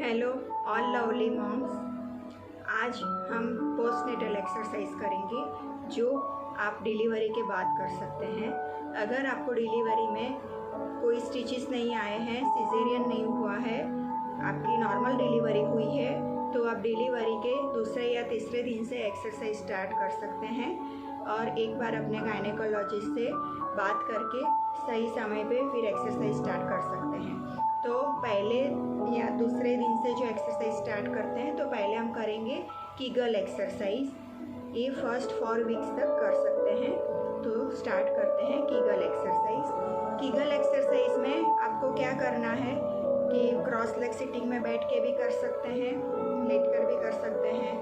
Hello all lovely moms. आज हम postnatal exercise करेंगे जो आप डिलीवरी के बाद कर सकते हैं। अगर आपको डिलीवरी में कोई स्टिचेस नहीं आए हैं, सिजेरियन नहीं हुआ है, आपकी नॉर्मल डिलीवरी हुई है, तो आप डिलीवरी के दूसरे या तीसरे दिन से एक्सरसाइज स्टार्ट कर सकते हैं और एक बार अपने गायनेकोलॉजिस्ट से बात करके सही समय पे फिर एक्सरसाइज स्टार्ट कर सकते हैं। तो पहले या दूसरे दिन से जो एक्सरसाइज स्टार्ट करते हैं, तो पहले हम करेंगे कीगल एक्सरसाइज। ये फर्स्ट 4 वीक्स तक कर सकते हैं। तो स्टार्ट करते हैं कीगल एक्सरसाइज। कीगल एक्सरसाइज में आपको क्या करना है कि क्रॉस लेग सिटिंग में बैठ के भी कर सकते हैं, लेट कर भी कर सकते हैं,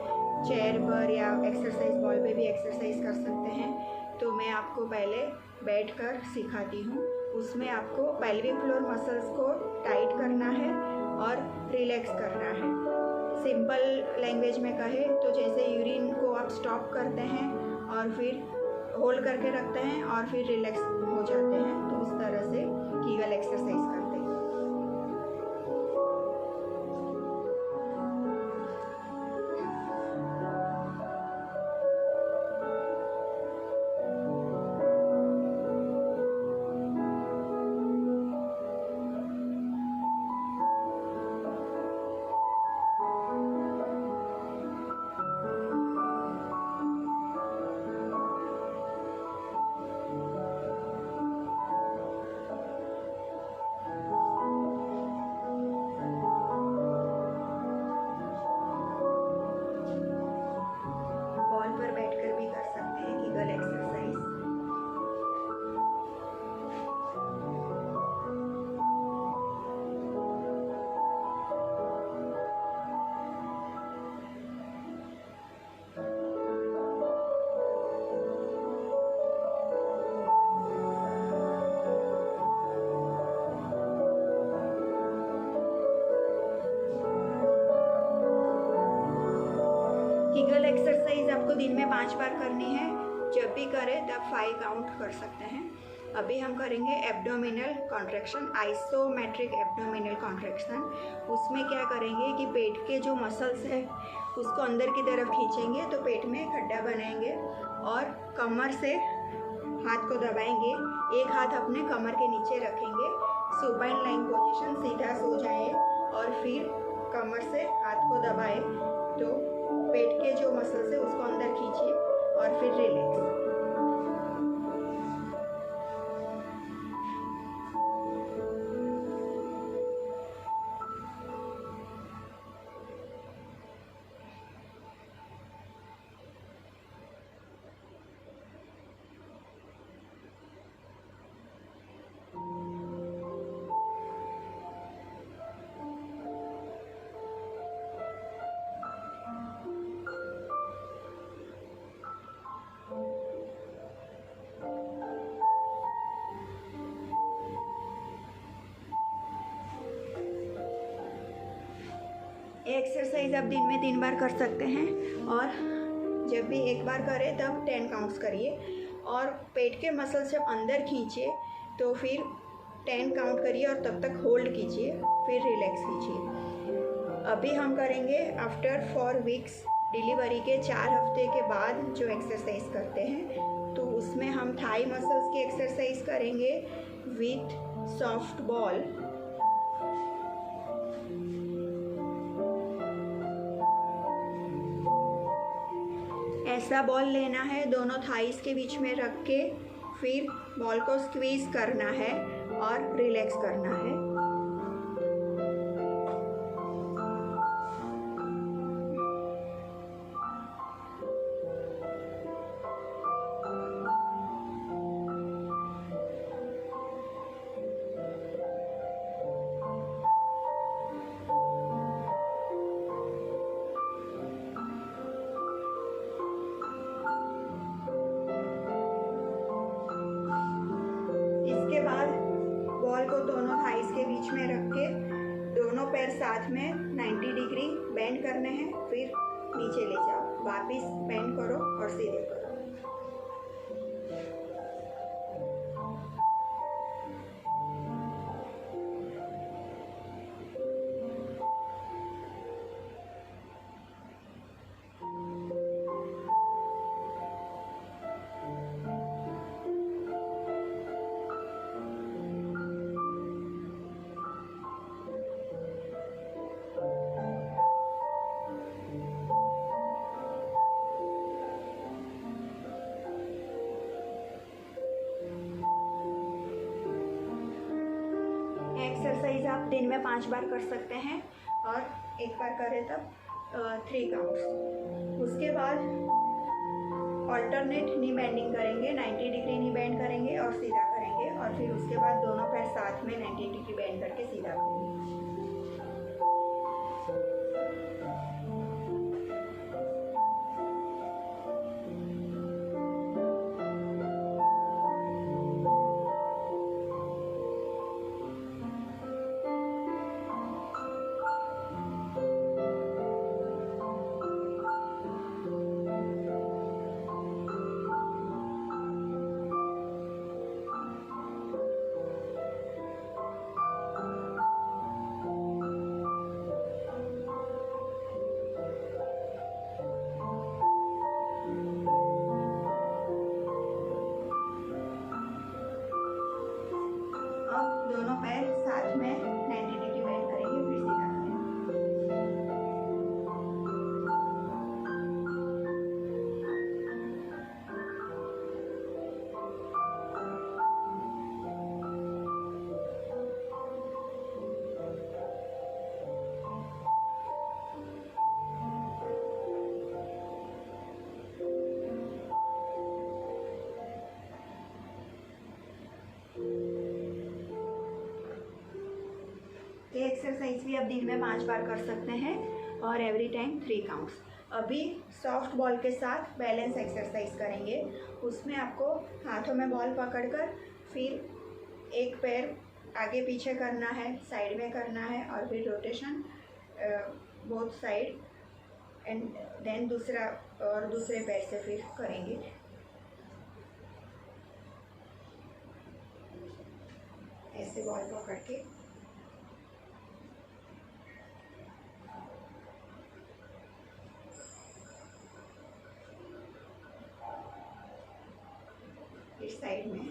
चेयर पर या एक्सरसाइज बॉल पे भी एक्सरसाइज कर सकते हैं। तो मैं आपको पहले बैठकर सिखाती हूँ। उसमें आपको पेल्विक फ्लोर मसल्स को टाइट करना है और रिलैक्स करना है। सिंपल लैंग्वेज में कहे तो जैसे यूरिन को आप स्टॉप करते हैं और फिर होल्ड करके रखते हैं और फिर रिलैक्स हो जाते हैं, तो उस तरह से कीगल एक्सरसाइज करते हैं। पर बैठकर भी कर सकते हैं कीगल एक्सरसाइज। कीगल एक्सरसाइज आपको दिन में 5 बार करनी है। जब भी करें तब 5 काउंट कर सकते हैं। अभी हम करेंगे abdominal contraction, isometric abdominal contraction. उसमें क्या करेंगे कि पेट के जो मसल्स है उसको अंदर की तरफ खींचेंगे, तो पेट में खड्डा बनाएंगे और कमर से हाथ को दबाएंगे। एक हाथ अपने कमर के नीचे रखेंगे, सुपाइन लाइन पोजीशन, सीधा सो जाए और फिर कमर से हाथ को दबाए तो पेट के जो मसल्स है उसको अंदर खींचिए और फिर रिलैक्स। एक्सरसाइज आप दिन में 3 बार कर सकते हैं और जब भी एक बार करें तब 10 काउंट्स करिए और पेट के मसल्स जब अंदर खींचिए तो फिर 10 काउंट करिए और तब तक होल्ड कीजिए, फिर रिलैक्स कीजिए। अभी हम करेंगे आफ्टर 4 वीक्स, डिलीवरी के 4 हफ्ते के बाद जो एक्सरसाइज करते हैं। तो उसमें हम थाई मसल्स की एक्सरसाइज करेंगे विथ सॉफ्ट बॉल। ऐसा बॉल लेना है, दोनों थाइस के बीच में रख के फिर बॉल को स्क्वीज करना है और रिलैक्स करना है। इसके बाद बॉल को दोनों थाइस के बीच में रख के दोनों पैर साथ में 90 डिग्री बेंड करने हैं, फिर नीचे ले जाओ, वापस बेंड करो और सीधे करो। ये एक्सरसाइज आप दिन में 5 बार कर सकते हैं और एक बार करें तब 3 काउंट्स। उसके बाद ऑल्टरनेट नी बेंडिंग करेंगे, 90 डिग्री नी बेंड करेंगे और सीधा करेंगे, और फिर उसके बाद दोनों पैर साथ में 90 डिग्री बेंड करके सीधा करेंगे। दोनों पैर साथ में 90 डिग्री बेंड करेंगे, फिर सीधा ये एक्सरसाइज भी आप दिन में 5 बार कर सकते हैं और एवरी टाइम 3 काउंट्स। अभी सॉफ्ट बॉल के साथ बैलेंस एक्सरसाइज करेंगे। उसमें आपको हाथों में बॉल पकड़कर फिर एक पैर आगे पीछे करना है, साइड में करना है, और फिर rotation both side, and then दूसरे पैर से फिर करेंगे। ऐसे बॉल पकड़ के इस साइड में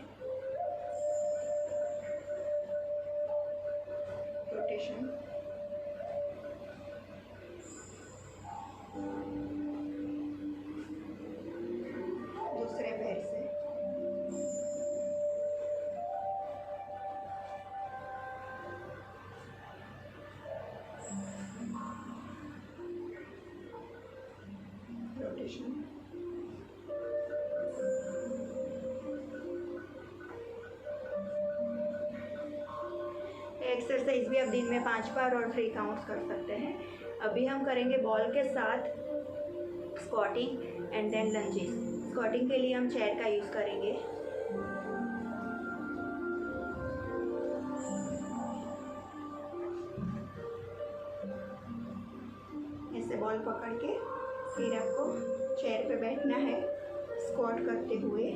रोटेशन, दूसरे पैर से रोटेशन, एक्सरसाइज भी आप दिन में 5 बार और 3 काउंट्स कर सकते हैं। अभी हम करेंगे बॉल के साथ squatting and then lunges. Squatting के लिए हम चेयर का यूज़ करेंगे। ऐसे बॉल पकड़ के फिर आपको चेयर पे बैठना है स्क्वाट करते हुए।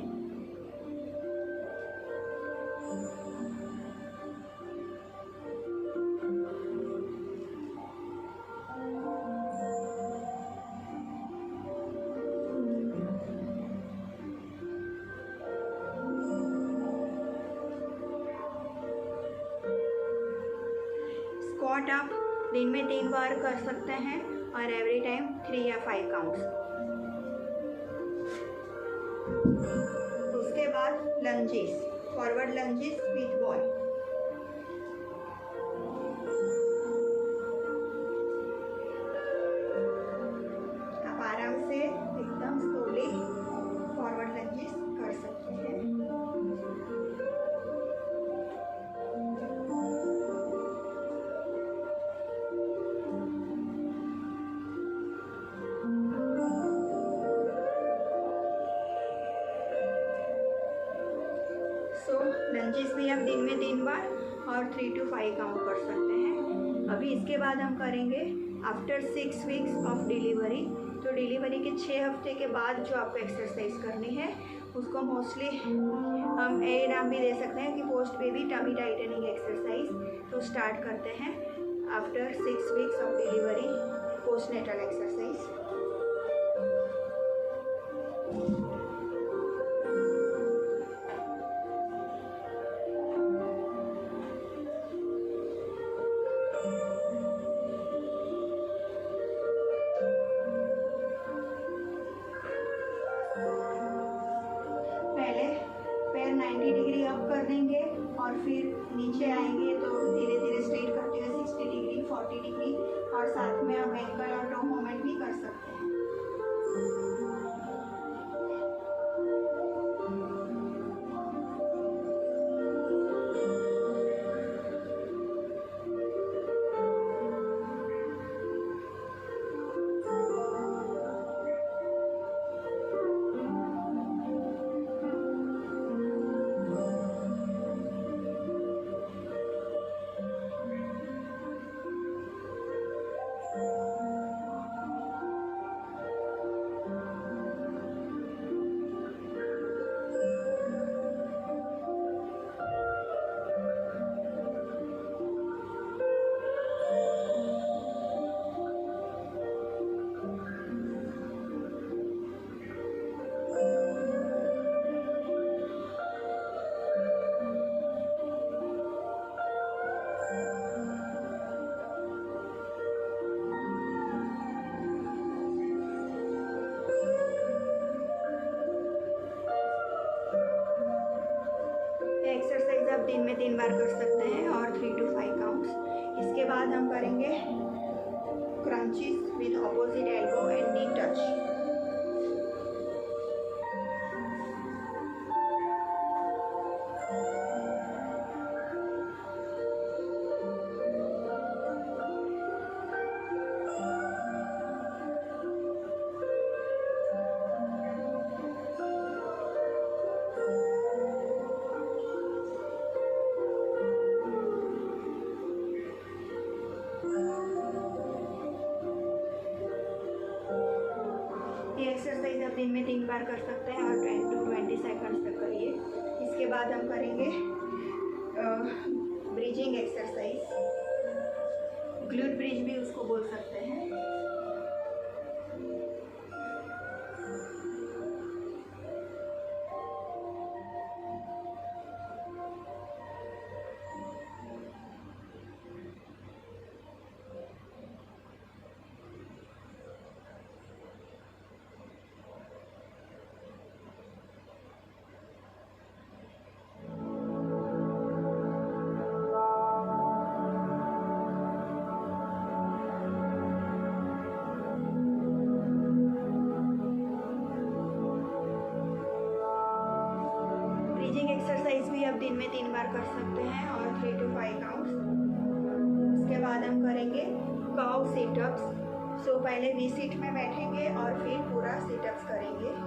स्क्वाट आप दिन में 3 बार कर सकते हैं और एवरी टाइम 3 या 5 काउंट्स। उसके बाद lunges, forward lunges with ball. आप आराम से एकदम स्लोली फॉरवर्ड लंजेस कर सकते हैं। लंजेस भी आप दिन में 3 बार और 3 to 5 काउंट कर सकते हैं। अभी इसके बाद हम करेंगे आफ्टर 6 वीक्स ऑफ डिलीवरी। तो डिलीवरी के 6 हफ्ते के बाद जो आपको एक्सरसाइज करनी है उसको मोस्टली हम ए नाम भी दे सकते हैं कि post baby tummy tightening exercise. तो स्टार्ट करते हैं after 6 weeks of delivery postnatal exercise. पहले पैर 90 डिग्री अप कर देंगे और फिर नीचे आएंगे तो धीरे एक्सरसाइज आप दिन में 3 बार कर सकते हैं और 3 to 5 काउंट्स। इसके बाद हम करेंगे crunches with opposite elbow and knee touch. ये एक्सरसाइज आप दिन में 3 बार कर सकते हैं और 10 to 20 सेकंड्स तक करिए। इसके बाद हम करेंगे ब्रिजिंग एक्सरसाइज, ग्लूट ब्रिज भी उसको बोल सकते हैं। एक्सरसाइज भी आप दिन में 3 बार कर सकते हैं और 3 to 5 काउंट्स। उसके बाद हम करेंगे काउ सिटअप्स। सो पहले वी सीट में बैठेंगे और फिर पूरा सिटअप्स करेंगे।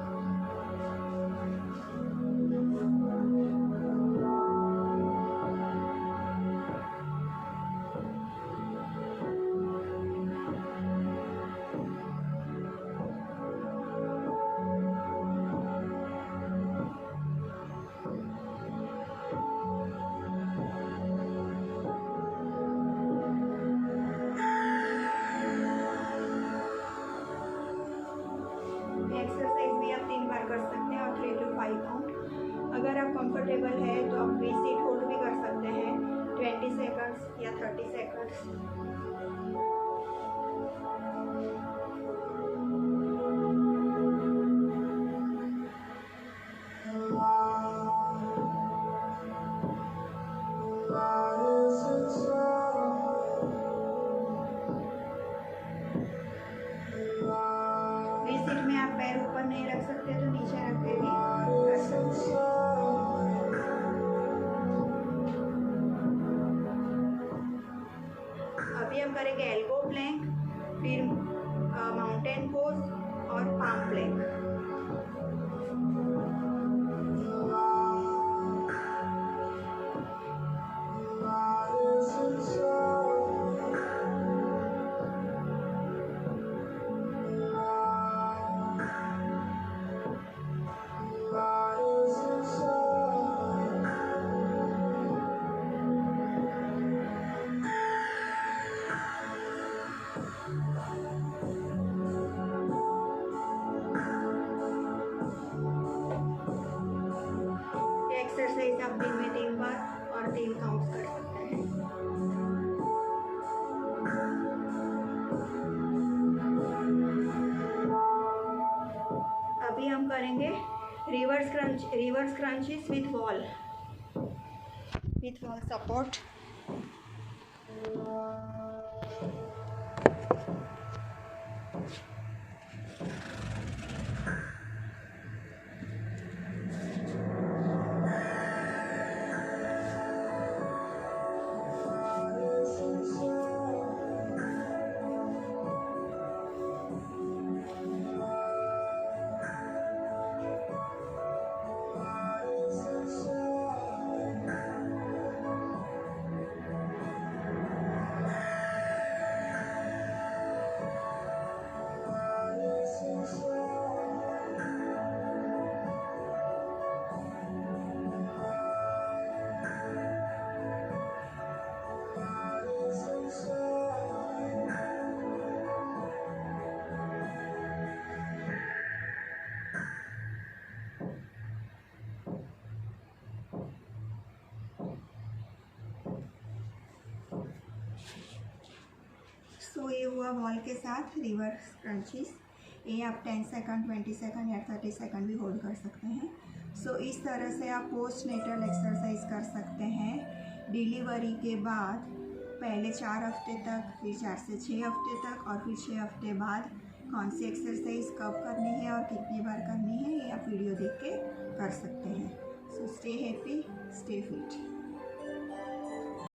एक्सरसाइज भी आप 3 बार कर सकते हैं और 3 to 5 काउंट। अगर आप कंफर्टेबल है तो आप वी सीट होल्ड भी कर सकते हैं 20 सेकंड्स या 30 सेकंड्स। सीट में आप पैर ऊपर नहीं रख सकते तो नीचे रख के भी कर सकते हैं। अभी हम करेंगे एल्बो प्लैंक, फिर माउंटेन पोज और पाम प्लैंक। एक्सरसाइज आप दिन में 3 बार और 3 काउंट्स कर सकते हैं। अभी हम करेंगे reverse crunches with wall support. So ये हुआ बॉल के साथ रिवर्स क्रंचीज। ये आप 10 सेकंड, 20 सेकंड या 30 सेकंड भी होल्ड कर सकते हैं। सो इस तरह से आप पोस्ट नेटल एक्सरसाइज कर सकते हैं डिलीवरी के बाद, पहले 4 हफ्ते तक, फिर 4 से 6 हफ्ते तक, और फिर 6 हफ्ते बाद कौन सी एक्सरसाइज कब करनी है और कितनी बार करनी है, ये आप वीडियो देख के कर सकते हैं। So stay happy, stay fit.